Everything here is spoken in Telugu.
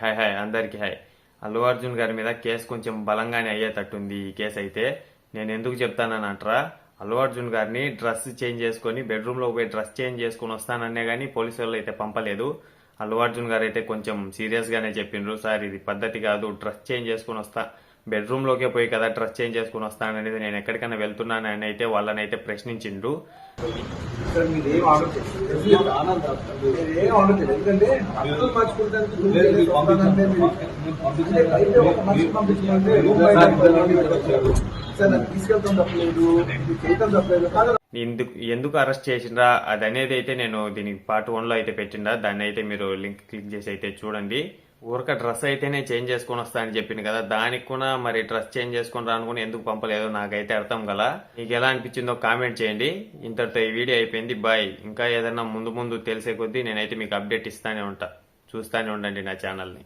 హాయ్ హాయ్ అందరికి హాయ్. అల్లు అర్జున్ గారి మీద కేసు కొంచెం బలంగానే అయ్యేటట్టుంది. ఈ కేసు అయితే నేను ఎందుకు చెప్తానని అంటారా, అల్లు అర్జున్ గారిని డ్రెస్ చేంజ్ చేసుకుని బెడ్రూమ్ లో పోయి డ్రెస్ చేంజ్ చేసుకుని వస్తానన్నే గానీ పోలీసు వాళ్ళు అయితే పంపలేదు. అల్లు అర్జున్ గారు అయితే కొంచెం సీరియస్ గానే చెప్పిండ్రు, సార్ ఇది పద్ధతి కాదు, డ్రెస్ చేంజ్ చేసుకుని వస్తా, బెడ్రూమ్ లోకే పోయి కదా డ్రెస్ చేంజ్ చేసుకుని వస్తాననేది, నేను ఎక్కడికైనా వెళ్తున్నానని అయితే వాళ్ళనైతే ప్రశ్నించిండ్రు. ఎందుకు అరెస్ట్ చేసిండ్రా అది అనేది అయితే నేను దీనికి పార్ట్ 1 లో అయితే పెట్టిండా, దాన్ని అయితే మీరు లింక్ క్లిక్ చేసి అయితే చూడండి. ఊరక డ్రెస్ అయితేనే చేంజ్ చేసుకుని వస్తా అని చెప్పింది కదా, దానికి కూడా మరి డ్రెస్ చేంజ్ చేసుకుని రానుకుని ఎందుకు పంపలేదో నాకైతే అర్థం గల. మీకు ఎలా అనిపించిందో కామెంట్ చేయండి. ఇంతటితో ఈ వీడియో అయిపోయింది, బాయ్. ఇంకా ఏదైనా ముందు తెలిసే కొద్దీ నేనైతే మీకు అప్డేట్ ఇస్తానే ఉంటా, చూస్తానే ఉండండి నా ఛానల్ని.